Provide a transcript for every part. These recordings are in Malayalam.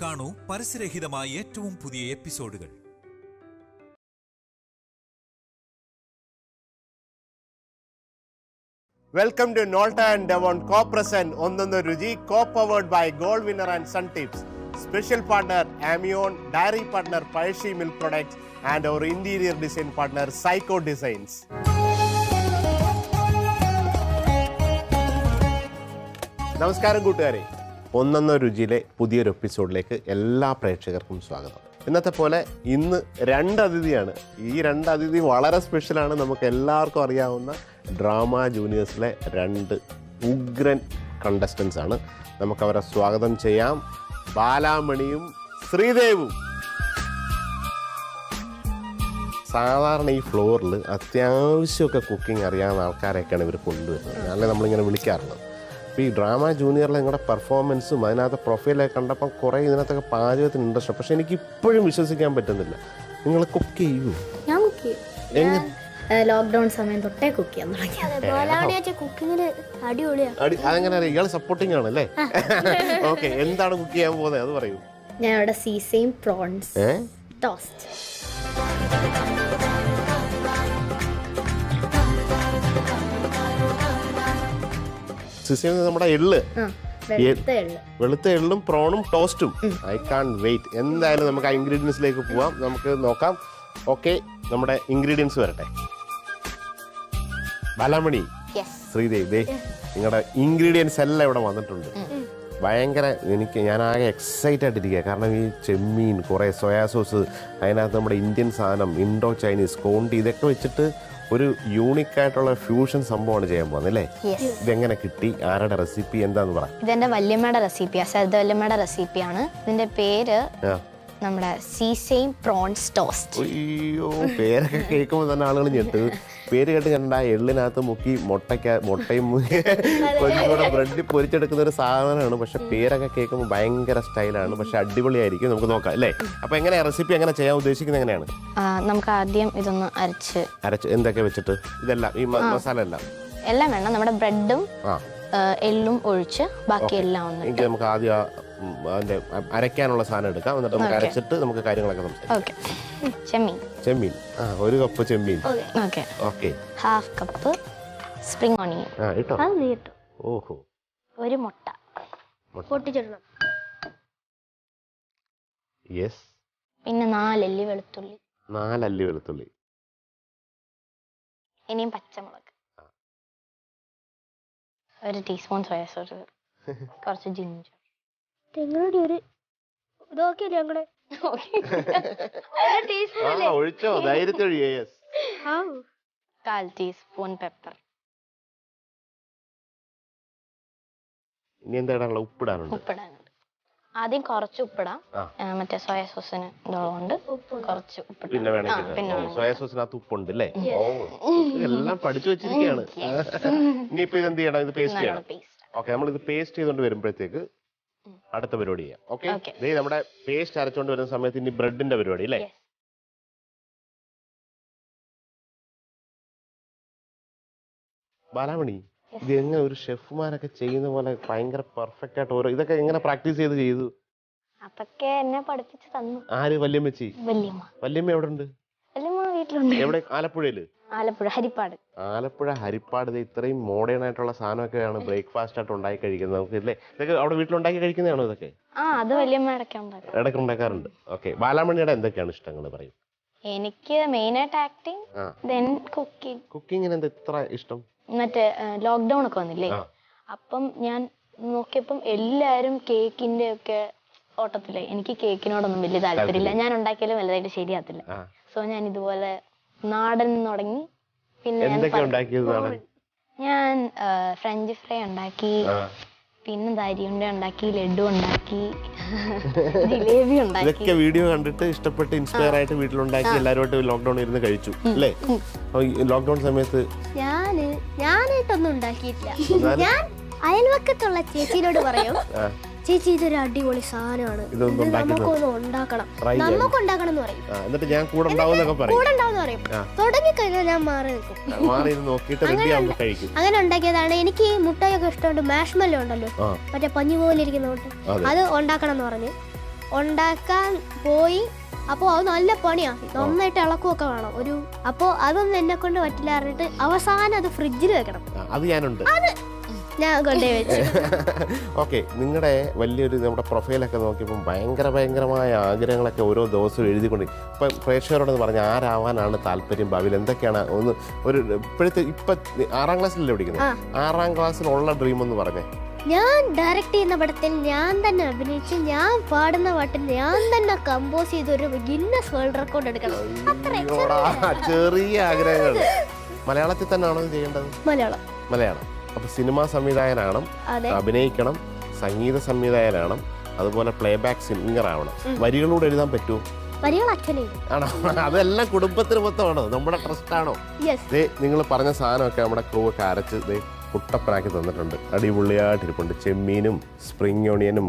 കാണൂ പരസ്യരഹിതമായ ഏറ്റവും പുതിയ എപ്പിസോഡുകൾ. Welcome to Nolta and Devon co-present Ondannu Ruji, co-powered by Gold Winner and Sun Tips. Special partner Amion, dairy partner Paishi Milk Products and our interior design partner Psycho Designs. നമസ്കാരം കൂട്ടുകാരെ, ഒന്നൊന്നോ രുചിയിലെ പുതിയൊരു എപ്പിസോഡിലേക്ക് എല്ലാ പ്രേക്ഷകർക്കും സ്വാഗതം. ഇന്നത്തെ പോലെ ഇന്ന് രണ്ട് അതിഥിയാണ്. ഈ രണ്ട് അതിഥി വളരെ സ്പെഷ്യലാണ്. നമുക്ക് എല്ലാവർക്കും അറിയാവുന്ന ഡ്രാമ ജൂനിയേഴ്സിലെ രണ്ട് ഉഗ്രൻ കണ്ടസ്റ്റൻസ് ആണ്. നമുക്കവരെ സ്വാഗതം ചെയ്യാം. ബാലാമണിയും ശ്രീദേവും. സാധാരണ ഈ ഫ്ലോറിൽ അത്യാവശ്യമൊക്കെ കുക്കിംഗ് അറിയാവുന്ന ആൾക്കാരെയൊക്കെയാണ് ഇവർ കൊണ്ടുവരുന്നത്, അല്ലെ നമ്മളിങ്ങനെ വിളിക്കാറുള്ളത്. അപ്പോൾ ഈ ഡ്രാമ ജൂനിയറിലെ നിങ്ങളുടെ പെർഫോമൻസും അതിനകത്ത് പ്രൊഫൈലൊക്കെ കണ്ടപ്പോൾ കുറേ ഇതിനകത്തൊക്കെ പാചകത്തിന് ഇൻട്രസ്റ്റ്. പക്ഷെ എനിക്ക് ഇപ്പോഴും വിശ്വസിക്കാൻ പറ്റുന്നില്ല, നിങ്ങൾ കുക്ക് ചെയ്യൂ? ഞാൻ കുക്ക് ചെയ്യും. എങ്ങനെ? ലോക്ക്ഡൌൺ സമയം തൊട്ടേ കുക്ക് ചെയ്യാൻ തുടങ്ങി. അതെങ്ങനെ അറിയാം? ഇയാൾ സപ്പോർട്ടിങ് ആണല്ലേ? ഓക്കെ, എന്താണ് കുക്ക് ചെയ്യാൻ പോകുന്നത് അത് പറയൂ. ഞാൻ ഇവിടെ സീസയും പ്രോൺസ് ടോസ്റ്റ്. നമ്മുടെ എള്ള്, വെളുത്ത എള്ളും പ്രോണും ടോസ്റ്റും. I can't wait. എന്തായാലും നമുക്ക് ആ ഇൻഗ്രീഡിയൻസിലേക്ക് പോവാം, നമുക്ക് നോക്കാം. ഓക്കെ, നമ്മുടെ ഇൻഗ്രീഡിയൻസ് വരട്ടെ. ബാലാമണി, ശ്രീദേവ്, നിങ്ങളുടെ ഇൻഗ്രീഡിയൻസ് എല്ലാം ഇവിടെ വന്നിട്ടുണ്ട്. ഭയങ്കര ഞാനാകെ എക്സൈറ്റ് ആയിട്ടിരിക്കുക. കാരണം ഈ ചെമ്മീൻ, കുറേ സോയാ സോസ്, അതിനകത്ത് നമ്മുടെ ഇന്ത്യൻ സാധനം, ഇൻഡോ ചൈനീസ്, കോണ്ടി, ഇതൊക്കെ വെച്ചിട്ട് ഒരു യൂണിക്കായിട്ടുള്ള ഫ്യൂഷൻ സംഭവമാണ് ചെയ്യാൻ പോകുന്നത് അല്ലേ? ഇതെങ്ങനെ കിട്ടി? ആരുടെ റെസിപ്പി? എന്താന്ന് പറ. ഇതെന്റെ വല്യമ്മയുടെ റെസിപ്പിയാണ്, സരിത വല്യമ്മയുടെ റെസിപ്പിയാണ്. ഇതിന്റെ പേര് നമ്മുടെ സീസയും പ്രോൺസ് ടോസ്റ്റ്. അയ്യോ, പേരൊക്കെ കേൾക്കുമ്പോൾ തന്നെ ആളുകൾ ഞെട്ട്. പേര് കേട്ട് കണ്ട എള്ളിനകത്ത് മുക്കി മുട്ടയും കൊഞ്ചൂടെ ബ്രെഡ് പൊരിച്ചെടുക്കുന്ന ഒരു സാധനമാണ്. പക്ഷെ പേരൊക്കെ കേൾക്കുമ്പോൾ ഭയങ്കര സ്റ്റൈലാണ്, പക്ഷെ അടിപൊളിയായിരിക്കും. നമുക്ക് നോക്കാം അല്ലേ? അപ്പൊ എങ്ങനെയാ റെസിപ്പി എങ്ങനെ ചെയ്യാൻ ഉദ്ദേശിക്കുന്നത്? എങ്ങനെയാണ്? നമുക്ക് ആദ്യം ഇതൊന്ന് അരച്ച് എന്തൊക്കെ വെച്ചിട്ട് ഇതെല്ലാം ഈ മസാല എല്ലാം വേണം. നമ്മുടെ ബ്രെഡും എള്ളും ഒഴിച്ച് ബാക്കി എല്ലാം ഒന്ന് നമുക്ക് ആദ്യം അതിന്റെ അരയ്ക്കാനുള്ള സാധനം എടുക്കാം. എന്നിട്ട് നമുക്ക് അരച്ചിട്ട് നമുക്ക് കാര്യങ്ങളൊക്കെ സംസാരിക്കാം. ചെമ്മീൻ, ഒരു കപ്പ് ചെമ്മീൻ. Okay, half cup spring onion. ഓഹോ, ഒരു മുട്ട പൊട്ടിച്ചിടണം. യെസ്. പിന്നെ 4 അല്ലി വെളുത്തുള്ളി. ഇനിയും പച്ചമുളക്, 1 ടീസ്പൂൺ സോയാ സോസ്, കുറച്ച് ജിഞ്ചർ. കാൽ ടീസ്പൂൺ പെപ്പർ. ഇനി എന്താ ഉപ്പിടാനുണ്ട്? ആദ്യം കുറച്ച് ഉപ്പിടാം, മറ്റേ സോയാ സോസിന് ഇതുകൊണ്ട് കുറച്ച് ഉപ്പിടാം. പിന്നെ വേണമെങ്കിൽ സോയാ സോസിനകത്ത് ഉപ്പുണ്ട് അല്ലേ? എല്ലാം പഠിച്ചു വെച്ചിരിക്കുകയാണ്. ഇനിയിപ്പോ ഇത് എന്ത് ചെയ്യണം? ഇത് പേസ്റ്റ് ചെയ്യണം. ഓക്കെ, നമ്മൾ ഇത് പേസ്റ്റ് ചെയ്തോണ്ട് വരുമ്പോഴത്തേക്ക് അടുത്ത പരിപാടി ചെയ്യാം. ഓക്കെ, നമ്മുടെ പേസ്റ്റ് അരച്ചോണ്ട് വരുന്ന സമയത്ത് ഇനി ബ്രെഡിന്റെ പരിപാടി അല്ലേ? ബാലാമണി, ഇത് എങ്ങനെ ഒരു ഷെഫ്മാരൊക്കെ ചെയ്യുന്ന പോലെ ഭയങ്കര പെർഫെക്റ്റ് ആയിട്ട് ഓരോ ഇതൊക്കെ എങ്ങനെ പ്രാക്ടീസ് ചെയ്തു? അതൊക്കെ എന്നെ പഠിപ്പിച്ചു തന്നു. ആര്? വല്യമ്മച്ചി. വല്യമ്മ എവിടെ ഉണ്ട്? വീട്ടിലുണ്ട്. എവിടെ? ആലപ്പുഴയില്? ആലപ്പുഴ ഹരിപ്പാട്. ഇത്രയും മോഡേൺ ആയിട്ടുള്ള സാധനമൊക്കെയാണ് ബ്രേക്ക്ഫാസ്റ്റ് ആയിട്ട് ഉണ്ടാക്കി കഴിക്കുന്നത് നമുക്ക് ഇല്ലേ? ഇതൊക്കെ അവിടെ വീട്ടിലുണ്ടാക്കി കഴിക്കുന്നതാണോ ഇതൊക്കെ? അത് വല്യമ്മ ഇടയ്ക്ക് ഉണ്ടാക്കാറുണ്ട്. ഓക്കെ, ബാലാമണിയുടെ എന്തൊക്കെയാണ് ഇഷ്ടങ്ങൾ പറയും? എനിക്ക് മെയിൻ ആയിട്ട് ആക്ടിങ്, ദെൻ കുക്കിംഗ്. കുക്കിങ്ങിന് എന്താ ഇത്ര ഇഷ്ടം? മറ്റേ ലോക്ക്ഡൌൺ ഒക്കെ വന്നില്ലേ, അപ്പം ഞാൻ നോക്കിയപ്പം എല്ലാരും കേക്കിന്റെ ഒക്കെ ഓട്ടത്തില്ലേ. എനിക്ക് കേക്കിനോടൊന്നും വലിയ താല്പര്യമില്ല. ഞാൻ ഉണ്ടാക്കിയാലും വലുതായിട്ട് ശരിയാത്തില്ല. സോ ഞാൻ ഇതുപോലെ നാടൻ തുടങ്ങി. പിന്നെ ഞാൻ ഫ്രഞ്ച് ഫ്രൈ ഉണ്ടാക്കി, പിന്നെ ദരിയുണ്ട ഉണ്ടാക്കി, ലഡു ഉണ്ടാക്കി, ജിലേബി ഉണ്ടാക്കി. ഇതൊക്കെ വീഡിയോ കണ്ടിട്ട് ഇഷ്ടപ്പെട്ട് ഇൻസ്പയർ ആയിട്ട് വീട്ടിലുണ്ടാക്കി എല്ലാവരുമായിട്ട് ലോക്ക്ഡൌൺ ഇരുന്ന് കഴിച്ചു അല്ലേ? ലോക്ക്ഡൌൺ സമയത്ത് ഞാനായിട്ടൊന്നും ഉണ്ടാക്കിയിട്ടില്ല. ഞാൻ അയൽവക്കത്തുള്ള ചേച്ചിയോട് പറയും, ചേച്ചി ഇതൊരു അടിപൊളി സാധനമാണ്, നമുക്കൊന്ന് ഉണ്ടാക്കണം എന്ന് പറയും. എന്നിട്ട് ഞാൻ കൂടെ ഉണ്ടാവുന്നൊക്കെ പറയും. തുടങ്ങിക്കഴിഞ്ഞാൽ ഞാൻ മാറി നിൽക്കും. അങ്ങനെ ഉണ്ടാക്കിയതാണ്. എനിക്ക് ഈ മുട്ടയൊക്കെ ഇഷ്ടമുണ്ട്. മാഷ്മല്ലോ ഉണ്ടല്ലോ, മറ്റേ പഞ്ഞു പോലെ ഇരിക്കുന്ന മുട്ട, അത് ഉണ്ടാക്കണം എന്ന് പറഞ്ഞ് ഉണ്ടാക്കാൻ പോയി. അപ്പോൾ അത് നല്ല പണിയാണ്, നന്നായിട്ട് ഇളക്കുമൊക്കെ വേണം. അപ്പോൾ അതൊന്നും എന്നെ കൊണ്ട് പറ്റില്ല പറഞ്ഞിട്ട് അവസാനം അത് ഫ്രിഡ്ജിൽ വെക്കണം. അത് ഞാനുണ്ട്, അത് ഞാൻ കൊണ്ടേ വെച്ചു. ഓക്കെ. നിങ്ങളുടെ വലിയൊരു നമ്മുടെ പ്രൊഫൈലൊക്കെ നോക്കിയപ്പോൾ ഭയങ്കരമായ ആഗ്രഹങ്ങളൊക്കെ ഓരോ ദിവസവും എഴുതിക്കൊണ്ട് ഇപ്പം പ്രേക്ഷകരോടൊന്ന് പറഞ്ഞാൽ ആരാവാനാണ് താല്പര്യം ഭാവിയിൽ, എന്തൊക്കെയാണ് ഒന്ന് ഒരു ഇപ്പോഴത്തെ ഇപ്പം 6ാം ക്ലാസ്സിലല്ലേ പഠിക്കുന്നത്, 6ാം ക്ലാസ്സിലുള്ള ഡ്രീം എന്ന് പറഞ്ഞേ. ഞാൻ ഡയറക്റ്റ് ചെയ്യുന്ന പടത്തിൽ ഞാൻ തന്നെ അഭിനയിച്ച് ഞാൻ പാടുന്ന പാട്ടിൽ ഞാൻ തന്നെ കമ്പോസ് ചെയ്ത് ഒരു ഗിന്നസ് വേൾഡ് റെക്കോർഡ് എടുക്കണം. ചെറിയ ആഗ്രഹങ്ങൾ. മലയാളത്തിൽ തന്നെയാണോ ചെയ്യേണ്ടത്? മലയാളം. അപ്പൊ സിനിമാ സംവിധായകനാവണം, അഭിനയിക്കണം, സംഗീത സംവിധായകനാവണം, അതുപോലെ പ്ലേബാക്ക് സിംഗർ ആവണം. വരികളൂടെ എഴുതാൻ പറ്റുമോ? ആണോ? അതെല്ലാം കുടുംബത്തിന് മൊത്തമാണോ? നമ്മുടെ ട്രസ്റ്റ് ആണോ? നിങ്ങൾ പറഞ്ഞ സാധനമൊക്കെ നമ്മുടെ ക്രൂ ഒക്കെ അരച്ച് കുട്ടപ്പനാക്കി തന്നിട്ടുണ്ട്. അടിപൊളിയായിട്ടിരിപ്പുണ്ട്. ചെമ്മീനും സ്പ്രിംഗ് ഓണിയനും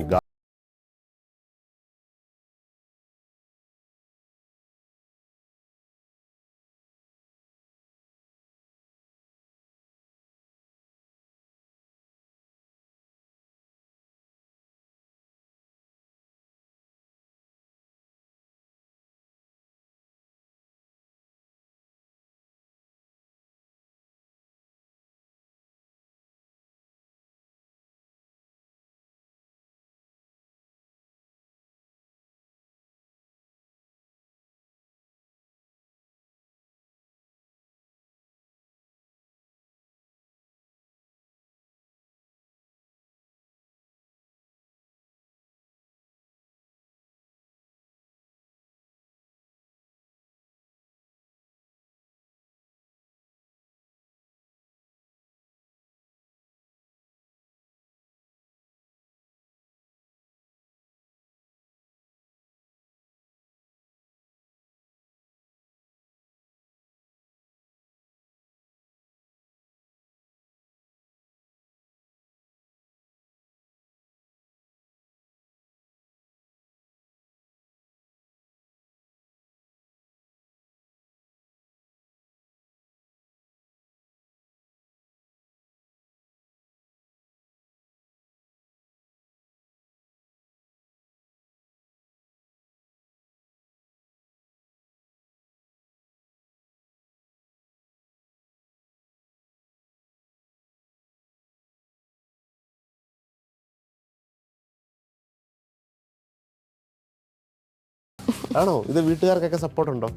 ആണോ? ഇത് വീട്ടുകാർക്കൊക്കെ സപ്പോർട്ടുണ്ടോ?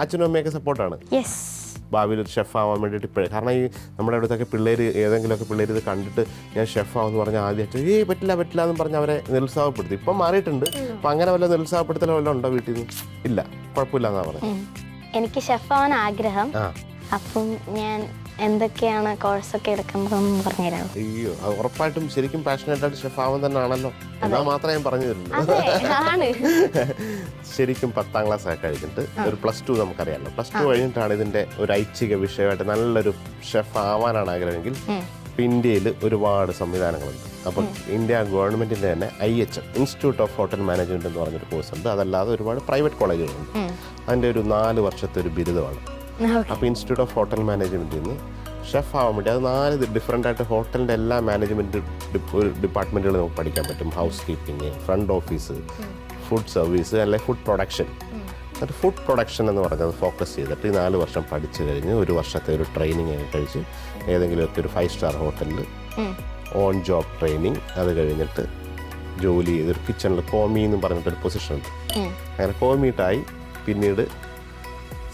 അച്ഛനും അമ്മയൊക്കെ സപ്പോർട്ടാണ്? ഭാവിയിൽ ഒരു ഷെഫ് ആവാൻ വേണ്ടിയിട്ട് ഇപ്പോഴേ. കാരണം ഈ നമ്മുടെ അടുത്തൊക്കെ പിള്ളേർ, ഏതെങ്കിലുമൊക്കെ പിള്ളേർ ഇത് കണ്ടിട്ട് ഞാൻ ഷെഫ് ആവെന്ന് പറഞ്ഞാൽ ആദ്യം പറ്റില്ല എന്ന് പറഞ്ഞ് അവരെ നിരുത്സാഹപ്പെടുത്തി. ഇപ്പം മാറിയിട്ടുണ്ട്. അപ്പം അങ്ങനെ വല്ല നിരുത്സാഹപ്പെടുത്തലോ വല്ലതും ഉണ്ടോ വീട്ടിൽ നിന്ന്? ഇല്ല, കുഴപ്പമില്ല എന്നാ പറഞ്ഞത്. എനിക്ക് ഷെഫ് ആവാൻ ആഗ്രഹം. അപ്പം ഞാൻ എന്തൊക്കെയാണ് കോഴ്സൊക്കെ എടുക്കുന്നതെന്ന് പറഞ്ഞുതരാം. അയ്യോ, അത് ഉറപ്പായിട്ടും ശരിക്കും പാഷനേറ്റ് ആയിട്ട് ഷെഫ് ആവാൻ തന്നെ ആണല്ലോ. എന്നാൽ മാത്രമേ ഞാൻ പറഞ്ഞു തരുള്ളൂ. ശരിക്കും 10ാം ക്ലാസ് ഒക്കെ കഴിഞ്ഞിട്ട് ഒരു +2 നമുക്കറിയാമല്ലോ. +2 കഴിഞ്ഞിട്ടാണ് ഇതിന്റെ ഒരു ഐച്ഛിക വിഷയമായിട്ട് നല്ലൊരു ഷെഫ് ആവാനാണ് ആഗ്രഹമെങ്കിൽ ഇന്ത്യയിൽ ഒരുപാട് സംവിധാനങ്ങളുണ്ട്. അപ്പം ഇന്ത്യ ഗവൺമെന്റിന്റെ തന്നെ IHM, institute of hotel management എന്ന് പറഞ്ഞൊരു കോഴ്സ് ഉണ്ട്. അതല്ലാതെ ഒരുപാട് പ്രൈവറ്റ് കോളേജുകളുണ്ട്. അതിന്റെ ഒരു 4 വർഷത്തെ ഒരു ബിരുദമാണ്. അപ്പോൾ ഇൻസ്റ്റിറ്റ്യൂട്ട് ഓഫ് ഹോട്ടൽ മാനേജ്മെന്റിൽ നിന്ന് ഷെഫ് ആവാൻ വേണ്ടി അത് 4 ഡിഫറെൻ്റ് ആയിട്ട് ഹോട്ടലിൻ്റെ എല്ലാ മാനേജ്മെൻറ്റ് ഡിപ്പാർട്ട്മെൻറ്റുകൾ നമുക്ക് പഠിക്കാൻ പറ്റും. Housekeeping, front office, food service, അല്ലെങ്കിൽ ഫുഡ് പ്രൊഡക്ഷൻ. എന്നിട്ട് ഫുഡ് പ്രൊഡക്ഷൻ എന്ന് പറഞ്ഞത് ഫോക്കസ് ചെയ്തിട്ട് ഈ 4 വർഷം പഠിച്ചു കഴിഞ്ഞ് 1 വർഷത്തെ ഒരു ട്രെയിനിങ് ഒക്കെ കഴിച്ച് ഏതെങ്കിലുമൊക്കെ ഒരു 5 സ്റ്റാർ ഹോട്ടലിൽ ഓൺ ജോബ് ട്രെയിനിങ്, അത് കഴിഞ്ഞിട്ട് ജോലി ചെയ്തൊരു കിച്ചണിൽ കോമി എന്ന് പറഞ്ഞിട്ടൊരു പൊസിഷൻ ഉണ്ട്. അങ്ങനെ കോമിയിട്ടായി, പിന്നീട്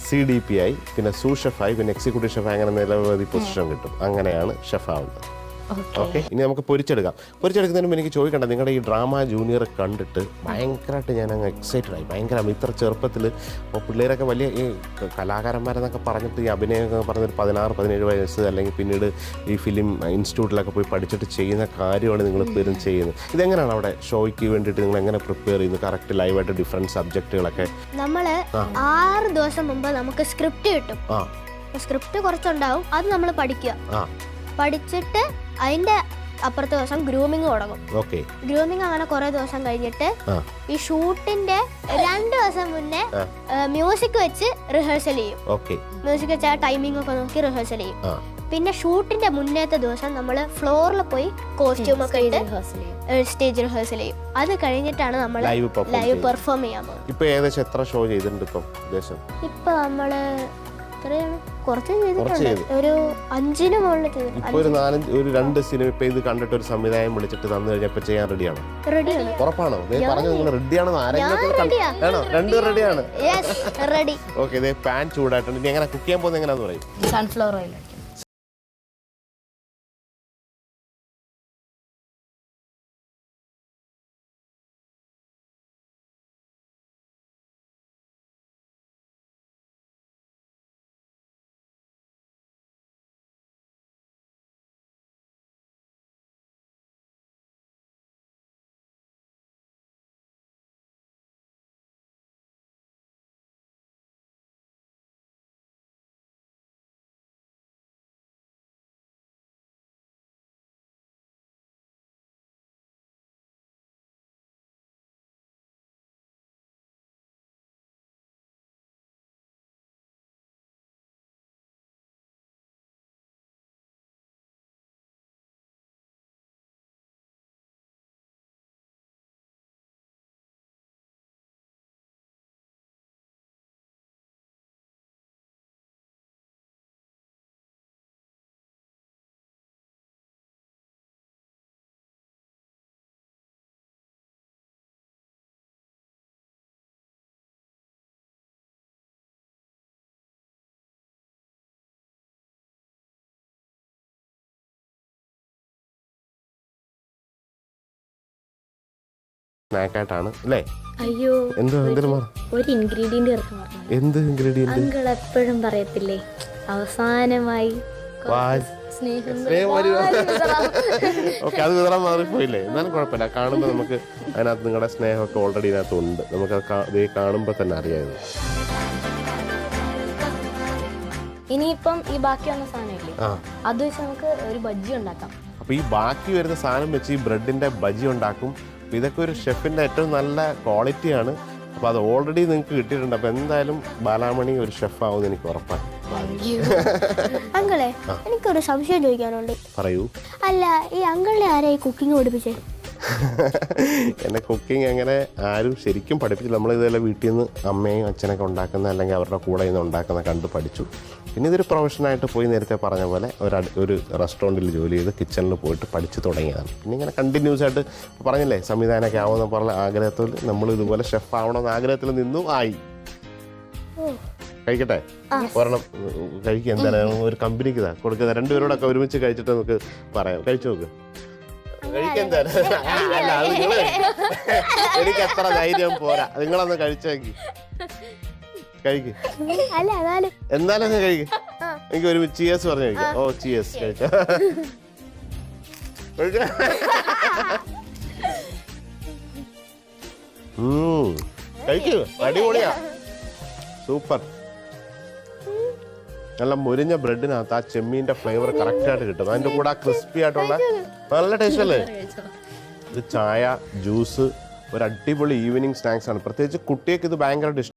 CDP ആയി, പിന്നെ ഷെഫായി, പിന്നെ എക്സിക്യൂട്ടീവ് ഷെഫ്, അങ്ങനെ നിരവധി പൊസിഷൻ കിട്ടും. അങ്ങനെയാണ് ഷെഫ് ആവുന്നത്. ഓക്കെ, ഇനി നമുക്ക് പൊരിച്ചെടുക്കുന്നതിന് മുമ്പ് എനിക്ക് ചോദിക്കണ്ട, നിങ്ങളുടെ ഈ ഡ്രാമ ജൂനിയർ കണ്ടിട്ട് ഭയങ്കരമായിട്ട് ഞാൻ അങ്ങ് എക്സൈറ്റഡ് ആയി. ഭയങ്കര ഇത്ര ചെറുപ്പത്തിൽ പിള്ളേരൊക്കെ വലിയ ഈ കലാകാരന്മാരെന്നൊക്കെ പറഞ്ഞിട്ട് ഈ അഭിനയമൊക്കെ പറഞ്ഞൊരു 16-17 വയസ്സ്, അല്ലെങ്കിൽ പിന്നീട് ഈ ഫിലിം ഇൻസ്റ്റിറ്റ്യൂട്ടിലൊക്കെ പോയി പഠിച്ചിട്ട് ചെയ്യുന്ന കാര്യമാണ് നിങ്ങൾ പേരും ചെയ്യുന്നത്. ഇതെങ്ങനെയാണ് അവിടെ ഷോയ്ക്ക് വേണ്ടിയിട്ട് നിങ്ങൾ എങ്ങനെ പ്രിപ്പയർ ചെയ്യുന്നു? കറക്റ്റ് ലൈവായിട്ട് ഡിഫറെൻറ്റ് സബ്ജക്റ്റുകളൊക്കെ നമ്മൾ 6 ദിവസം മുമ്പ് നമുക്ക് സ്ക്രിപ്റ്റ് കിട്ടും. സ്ക്രിപ്റ്റ് കുറച്ചുണ്ടാവും, അത് നമ്മൾ പഠിക്കുക. പഠിച്ചിട്ട് അതിന്റെ അപ്പുറത്തെ ദിവസം ഗ്രൂമിങ് തുടങ്ങും. ഗ്രൂമിങ് അങ്ങനെ കുറെ ദിവസം കഴിഞ്ഞിട്ട് ഈ ഷൂട്ടിന്റെ 2 ദിവസം മുന്നേ മ്യൂസിക് വെച്ച് റിഹേഴ്സൽ ചെയ്യും. മ്യൂസിക് വെച്ച് ആ ടൈമിംഗ് ഒക്കെ നോക്കി റിഹേഴ്സൽ ചെയ്യും. പിന്നെ ഷൂട്ടിന്റെ മുന്നേത്തെ ദിവസം നമ്മൾ ഫ്ലോറിൽ പോയി കോസ്റ്റ്യൂം ഒക്കെ ഇട്ട് സ്റ്റേജ് റിഹേഴ്സൽ ചെയ്യും. അത് കഴിഞ്ഞിട്ടാണ് നമ്മൾ ലൈവ് പെർഫോം ചെയ്യാൻ പോകുന്നത്. ഇപ്പൊ ഏകദേശം എത്ര ഷോ ചെയ്തിട്ടുണ്ട് ഇപ്പൊ നമ്മള് കുറച്ച് ചെയ്തിട്ടുണ്ട്, ഒരു 5ന് മുകളിൽ ചെയ്തിട്ടുണ്ട്. ഒരു 2 സിനിമ ഇപ്പൊ ഇത് കണ്ടിട്ട് ഒരു സംവിധായം വിളിച്ചിട്ട് തന്നു കഴിഞ്ഞപ്പോ ചെയ്യാൻ റെഡിയാണോ? റെഡിയാണ്. ഉറപ്പാണോ? പറഞ്ഞു നിങ്ങൾ റെഡിയാണെന്ന് ആരെങ്കിലും ആണോ? 2 റെഡിയാണ്. ഓക്കെ, ഇതേ പാൻ ചൂടായിട്ടുണ്ട്. ഇനി എങ്ങനെ കുക്ക് ചെയ്യാൻ പോകുന്നത് എങ്ങനെയാന്ന് പറയും? Sunflower oil. സ്നാക്കായിട്ടാണ് അല്ലേ? അയ്യോ, ഒരു ഇൻഗ്രീഡിയന്റ് എന്ത് ഇൻഗ്രീഡിയന്റ്? അങ്കിൾ എപ്പോഴും പറയത്തില്ലേ, അവസാനമായി ഓക്കെ, അത് വിതറാൻ മാറിപ്പോയില്ലേ? എന്നാലും കുഴപ്പമില്ല. കാണുമ്പോൾ നമുക്ക് അതിനകത്ത് നിങ്ങളുടെ സ്നേഹമൊക്കെ ഓൾറെഡി ഇതിനകത്ത് ഉണ്ട്. നമുക്ക് കാണുമ്പോൾ തന്നെ അറിയാമായിരുന്നു. ഇനിയിപ്പം ഈ ബാക്കി വന്ന സാധനമില്ലേ, അത് വെച്ച് നമുക്ക് ഒരു ബജ്ജി ഉണ്ടാക്കാം. അപ്പൊ ഈ ബാക്കി വരുന്ന സാധനം വെച്ച് ഈ ബ്രെഡിന്റെ ബജി ഉണ്ടാക്കും. ഇതൊക്കെ ഒരു ഷെഫിന്റെ ഏറ്റവും നല്ല ക്വാളിറ്റിയാണ്. അപ്പൊ അത് ഓൾറെഡി നിങ്ങൾക്ക് കിട്ടിയിട്ടുണ്ട്. അപ്പൊ എന്തായാലും ബാലാമണി ഒരു ഷെഫ് ആവുമെന്ന് എനിക്ക് ഉറപ്പാണ്. അങ്കിളെ, എനിക്കൊരു സംശയം ചോദിക്കാനുണ്ട്. പറയൂ. അല്ല, ഈ അങ്കിളിനെ ആരായി കുക്കിംഗ് പഠിപ്പിച്ചേ? എന്നെ കുക്കിംഗ് അങ്ങനെ ആരും ശരിക്കും പഠിപ്പിച്ചില്ല. നമ്മൾ ഇതെല്ലാം വീട്ടിൽ നിന്ന് അമ്മയും അച്ഛനൊക്കെ ഉണ്ടാക്കുന്ന, അല്ലെങ്കിൽ അവരുടെ കൂടെ നിന്ന് ഉണ്ടാക്കുന്ന കണ്ട് പഠിച്ചു. പിന്നെ ഇതൊരു പ്രൊഫഷനായിട്ട് പോയി നേരത്തെ പറഞ്ഞ പോലെ ഒരു റെസ്റ്റോറൻറ്റിൽ ജോലി ചെയ്ത് കിച്ചണിൽ പോയിട്ട് പഠിച്ചു തുടങ്ങിയതാണ്. പിന്നെ ഇങ്ങനെ കണ്ടിന്യൂസ് ആയിട്ട് പറഞ്ഞില്ലേ, സംവിധാനമൊക്കെ ആവുമെന്ന് പറഞ്ഞ ആഗ്രഹത്തിൽ നമ്മൾ ഇതുപോലെ ഷെഫ് ആവണമെന്ന് ആഗ്രഹത്തിൽ നിന്നും ആയി. കഴിക്കട്ടെ? ഒരെണ്ണം കഴിക്കുക. എന്തായാലും ഒരു കമ്പനിക്ക് കൊടുക്കുക. 2 പേരോടൊക്കെ ഒരുമിച്ച് കഴിച്ചിട്ട് നമുക്ക് പറയാം. കഴിച്ചു നോക്ക്. അല്ല, അത് എനിക്ക് അത്ര ധൈര്യം പോരാ. നിങ്ങളൊന്ന് കഴിച്ചേക്ക്. കഴിക്ക്. എന്നാലും ഒന്ന് കഴിക്ക്. എനിക്ക് ഒരു ചിയേഴ്സ് പറഞ്ഞു കഴിക്കാം. ഓ, ചിയേഴ്സ്. കഴിച്ച കഴിക്കൂ. അടിപൊളിയാ, സൂപ്പർ. നല്ല മുരിഞ്ഞ ബ്രെഡിനകത്ത് ആ ചെമ്മീൻ്റെ ഫ്ലേവർ കറക്റ്റായിട്ട് കിട്ടും. അതിൻ്റെ കൂടെ ആ ക്രിസ്പി ആയിട്ടുള്ള നല്ല ടേസ്റ്റ് അല്ലേ? ഇത് ചായ, ജ്യൂസ്, ഒരു അടിപൊളി ഈവനിങ് സ്നാക്സ് ആണ്. പ്രത്യേകിച്ച് കുട്ടികൾക്ക് ഇത് ഭയങ്കരമായിട്ട് ഇഷ്ടം.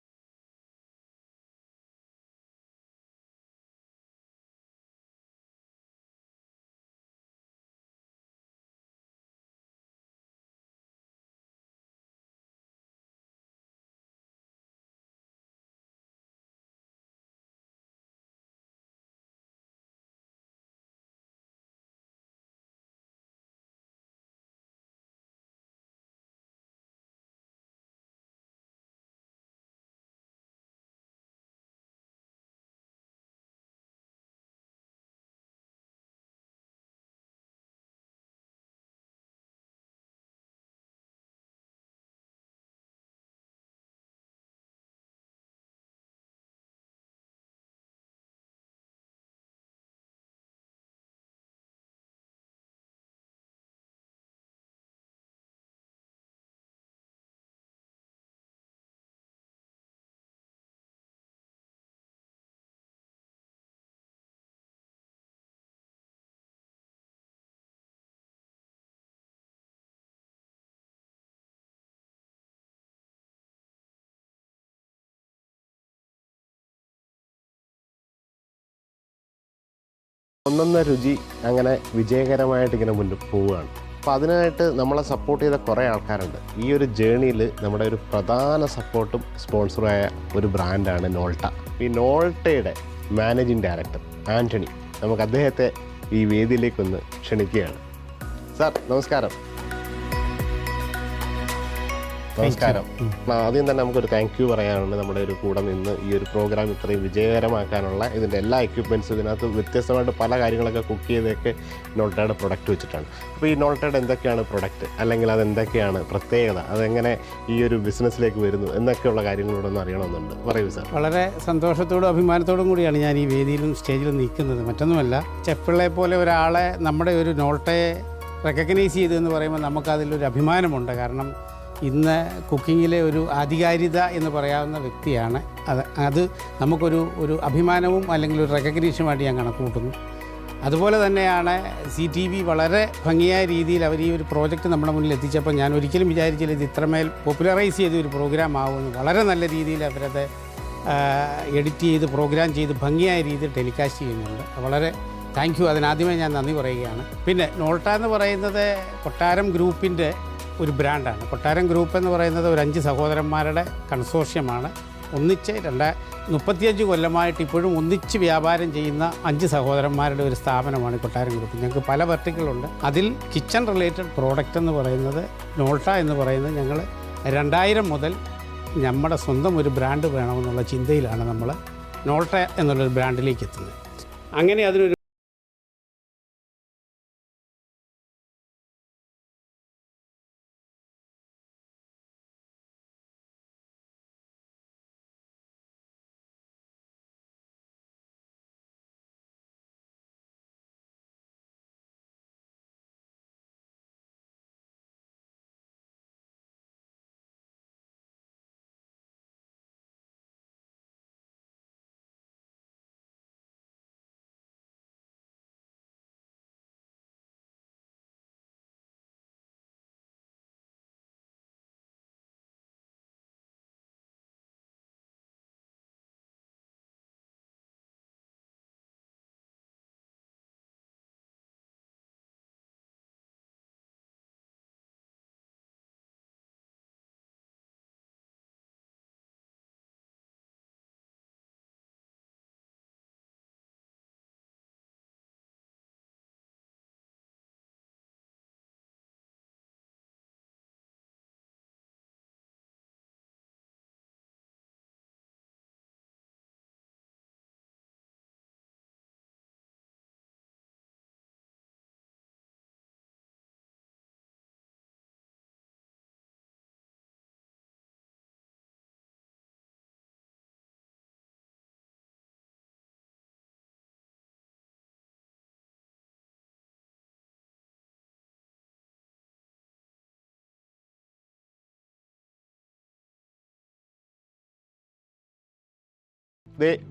ഒന്നൊന്ന രുചി അങ്ങനെ വിജയകരമായിട്ട് ഇങ്ങനെ മുന്നോട്ട് പോവുകയാണ്. അപ്പോൾ അതിനായിട്ട് നമ്മളെ സപ്പോർട്ട് ചെയ്ത കുറേ ആൾക്കാരുണ്ട്. ഈ ഒരു ജേണിയിൽ നമ്മുടെ ഒരു പ്രധാന സപ്പോർട്ടും സ്പോൺസറുമായ ഒരു ബ്രാൻഡാണ് നോൾട്ട. ഈ നോൾട്ടയുടെ മാനേജിങ് ഡയറക്ടർ ആൻ്റണി, നമുക്ക് അദ്ദേഹത്തെ ഈ വേദിയിലേക്കൊന്ന് ക്ഷണിക്കുകയാണ്. സാർ നമസ്കാരം. നമസ്കാരം. ആദ്യം തന്നെ നമുക്കൊരു താങ്ക് യു പറയാനുണ്ട്. നമ്മുടെ ഒരു കൂടെ നിന്ന് ഈ ഒരു പ്രോഗ്രാം ഇത്രയും വിജയകരമാക്കാനുള്ള ഇതിൻ്റെ എല്ലാ എക്യുപ്മെൻറ്റ്സും, ഇതിനകത്ത് വ്യത്യസ്തമായിട്ട് പല കാര്യങ്ങളൊക്കെ കുക്ക് ചെയ്തൊക്കെ നോൾട്ടയുടെ പ്രൊഡക്റ്റ് വെച്ചിട്ടാണ്. അപ്പോൾ ഈ നോൾട്ടയുടെ എന്തൊക്കെയാണ് പ്രൊഡക്റ്റ്, അല്ലെങ്കിൽ അതെന്തൊക്കെയാണ് പ്രത്യേകത, അതെങ്ങനെ ഈ ഒരു ബിസിനസ്സിലേക്ക് വരുന്നു എന്നൊക്കെയുള്ള കാര്യങ്ങളോടൊന്നും അറിയണമെന്നുണ്ട്. പറയൂ സാർ. വളരെ സന്തോഷത്തോടും അഭിമാനത്തോടും കൂടിയാണ് ഞാൻ ഈ വേദിയിലും സ്റ്റേജിലും നിൽക്കുന്നത്. മറ്റൊന്നുമല്ല, ചെപ്പിളെ പോലെ ഒരാളെ നമ്മുടെ ഒരു നോൾട്ടയെ റെക്കഗ്നൈസ് ചെയ്തതെന്ന് പറയുമ്പോൾ നമുക്കതിലൊരു അഭിമാനമുണ്ട്. കാരണം ഇന്ന് കുക്കിങ്ങിലെ ഒരു ആധികാരികത എന്ന് പറയാവുന്ന വ്യക്തിയാണ്. അത് നമുക്കൊരു അഭിമാനവും അല്ലെങ്കിൽ ഒരു റെക്കഗ്നീഷനുമായിട്ട് ഞാൻ കണക്കൂട്ടുന്നു. അതുപോലെ തന്നെയാണ് CTV വളരെ ഭംഗിയായ രീതിയിൽ അവർ ഈ ഒരു പ്രോജക്റ്റ് നമ്മുടെ മുന്നിൽ എത്തിച്ചപ്പോൾ ഞാൻ ഒരിക്കലും വിചാരിച്ചില്ല ഇത് ഇത്രമേൽ പോപ്പുലറൈസ് ചെയ്ത ഒരു പ്രോഗ്രാം ആവുമെന്ന്. വളരെ നല്ല രീതിയിൽ അവരത് എഡിറ്റ് ചെയ്ത് പ്രോഗ്രാം ചെയ്ത് ഭംഗിയായ രീതിയിൽ ടെലികാസ്റ്റ് ചെയ്യുന്നുണ്ട്. വളരെ താങ്ക് യു. അതിനാദ്യമേ ഞാൻ നന്ദി പറയുകയാണ്. പിന്നെ നോൾട്ട എന്ന് പറയുന്നത് കൊട്ടാരം ഗ്രൂപ്പിൻ്റെ ഒരു ബ്രാൻഡാണ്. കൊട്ടാരം ഗ്രൂപ്പ് എന്ന് പറയുന്നത് ഒരു 5 സഹോദരന്മാരുടെ കൺസോർഷ്യമാണ്. ഒന്നിച്ച് 35 കൊല്ലമായിട്ട് ഇപ്പോഴും ഒന്നിച്ച് വ്യാപാരം ചെയ്യുന്ന 5 സഹോദരന്മാരുടെ ഒരു സ്ഥാപനമാണ് കൊട്ടാരം ഗ്രൂപ്പ്. ഞങ്ങൾക്ക് പല വെർട്ടിക്കലുണ്ട്. അതിൽ കിച്ചൺ റിലേറ്റഡ് പ്രോഡക്റ്റ് എന്ന് പറയുന്നത് നോൾട്ട എന്ന് പറയുന്നത് ഞങ്ങൾ 2000 മുതൽ നമ്മുടെ സ്വന്തം ഒരു ബ്രാൻഡ് വേണമെന്നുള്ള ചിന്തയിലാണ് നമ്മൾ നോൾട്ട എന്നുള്ളൊരു ബ്രാൻഡിലേക്ക് എത്തുന്നത്. അങ്ങനെ അതിനൊരു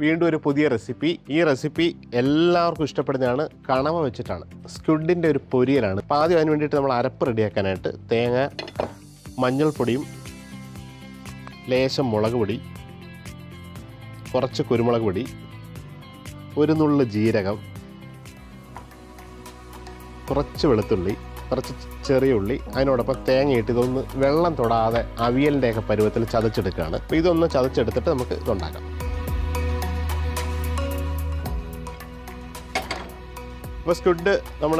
വീണ്ടും ഒരു പുതിയ റെസിപ്പി. ഈ റെസിപ്പി എല്ലാവർക്കും ഇഷ്ടപ്പെടുന്നതാണ്. കണവ വെച്ചിട്ടാണ്, സ്ക്വിഡിൻ്റെ ഒരു പൊരിയലാണ്. അപ്പോൾ ആദ്യം അതിന് വേണ്ടിയിട്ട് നമ്മൾ അരപ്പ് റെഡിയാക്കാനായിട്ട് തേങ്ങ, മഞ്ഞൾപ്പൊടിയും ലേശം മുളക് പൊടി, കുറച്ച് കുരുമുളക് പൊടി, ഒരു നുള്ള് ജീരകം, കുറച്ച് വെളുത്തുള്ളി, കുറച്ച് ചെറിയ ഉള്ളി, അതിനോടൊപ്പം തേങ്ങയിട്ട് ഇതൊന്ന് വെള്ളം തൊടാതെ അവിയലിൻ്റെയൊക്കെ പരുവത്തിൽ ചതച്ചെടുക്കുകയാണ്. അപ്പോൾ ഇതൊന്ന് ചതച്ചെടുത്തിട്ട് നമുക്ക് ഇതുണ്ടാക്കാം. അപ്പോൾ സ്ക്വിഡ് നമ്മൾ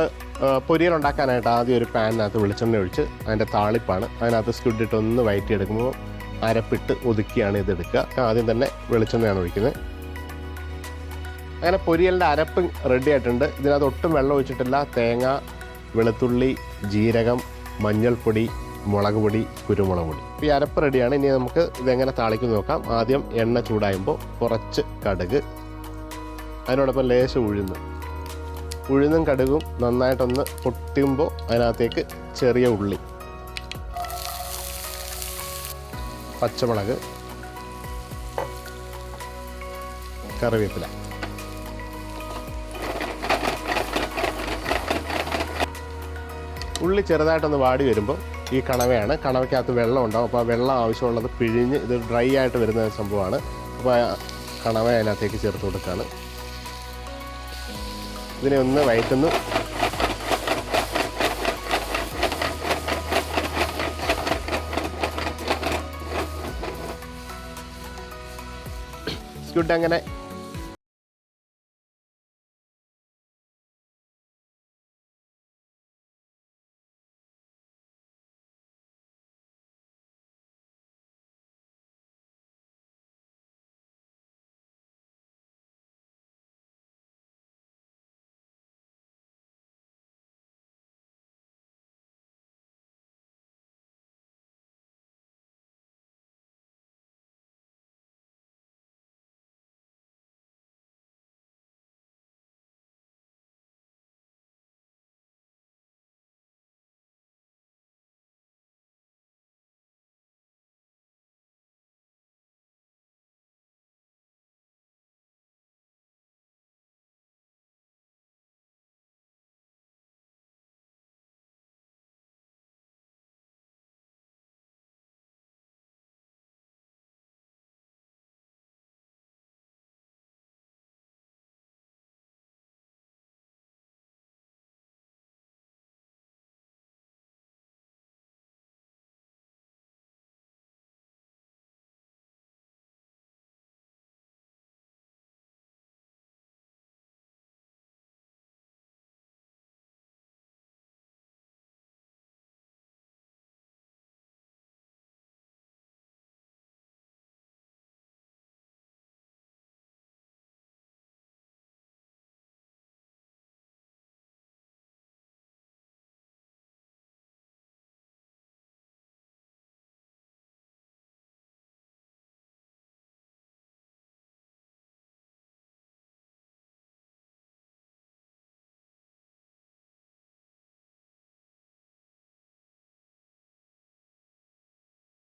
പൊരിയൽ ഉണ്ടാക്കാനായിട്ട് ആദ്യം ഒരു പാനിനകത്ത് വെളിച്ചെണ്ണ ഒഴിച്ച് അതിൻ്റെ താളിപ്പാണ്. അതിനകത്ത് സ്ക്വിഡ് ഇട്ട് ഒന്ന് വഴറ്റിയെടുക്കുമ്പോൾ അരപ്പിട്ട് ഒതുക്കിയാണ് ഇതെടുക്കുക. ആദ്യം തന്നെ വെളിച്ചെണ്ണയാണ് ഒഴിക്കുന്നത്. അങ്ങനെ പൊരിയലിൻ്റെ അരപ്പ് റെഡി ആയിട്ടുണ്ട്. ഇതിനകത്ത് ഒട്ടും വെള്ളം ഒഴിച്ചിട്ടില്ല. തേങ്ങ, വെളുത്തുള്ളി, ജീരകം, മഞ്ഞൾപ്പൊടി, മുളക് പൊടി, കുരുമുളക് പൊടി. ഈ അരപ്പ് റെഡിയാണ്. ഇനി നമുക്ക് ഇതെങ്ങനെ താളിക്കും നോക്കാം. ആദ്യം എണ്ണ ചൂടായുമ്പോൾ കുറച്ച് കടുക്, അതിനോടൊപ്പം ലേശം ഉഴുന്നും കടുകും നന്നായിട്ടൊന്ന് പൊട്ടുമ്പോൾ അതിനകത്തേക്ക് ചെറിയ ഉള്ളി, പച്ചമുളക്, കറിവേപ്പില. ഉള്ളി ചെറുതായിട്ടൊന്ന് വാടി വരുമ്പോൾ ഈ കണവയാണ്. കണവയ്ക്കകത്ത് വെള്ളം ഉണ്ടാവും. അപ്പോൾ ആ വെള്ളം ആവശ്യമുള്ളത് പിഴിഞ്ഞ് ഇത് ഡ്രൈ ആയിട്ട് വരുന്ന സംഭവമാണ്. അപ്പോൾ കണവ അതിനകത്തേക്ക് ചേർത്ത് കൊടുക്കുകയാണ്. ഇതിനെ ഒന്ന് വഴറ്റുന്നു. സ്ക്വിഡ് അങ്ങനെ